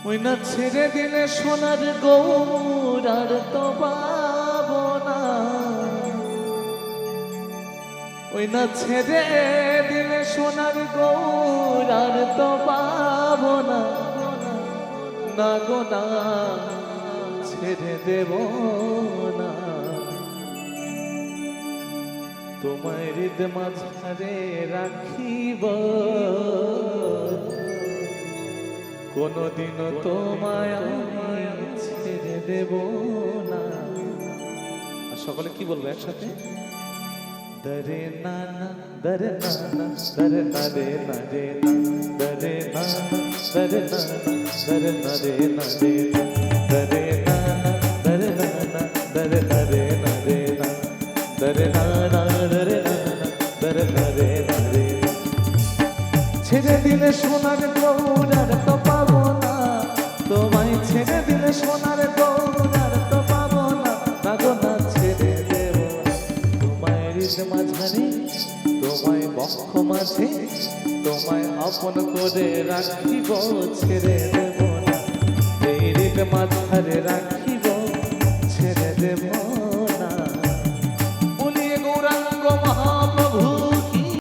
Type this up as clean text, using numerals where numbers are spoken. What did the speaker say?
ওই না ছেড়ে দিলে সোনার গৌর আর তো পাবো না, ওই না ছেড়ে দিলে সোনার গৌর আর তো পাবো না, না গো না ছেড়ে দেব না। তোমায় হৃদ মাঝারে রাখিব, কোনদিনও তোমায় আমি ছেড়ে দেব না। আর সকলে কি বলবো একসাথে? দরে নানা দরে নানা দরে নারে নারে না, দরে নানা দরে নানা দরে নারে নারে না, দরে নানা দরে নানা দরে নারে নারে না, দরে নানা দরে নানা দরে নারে নারে না। ছেড়ে দিলে সোনার গৌর আর তো পাবো না, তোমায় ছেড়ে দিলে সোনার গৌর আর তো পাবো না, না গো না ছেড়ে দেব না। তোমায় হৃদ মাঝারে তোমায় বক্ষ মাঝে তোমায় আপন করে রাখিব, ছেড়ে দেব না। এই হৃদ মাঝারে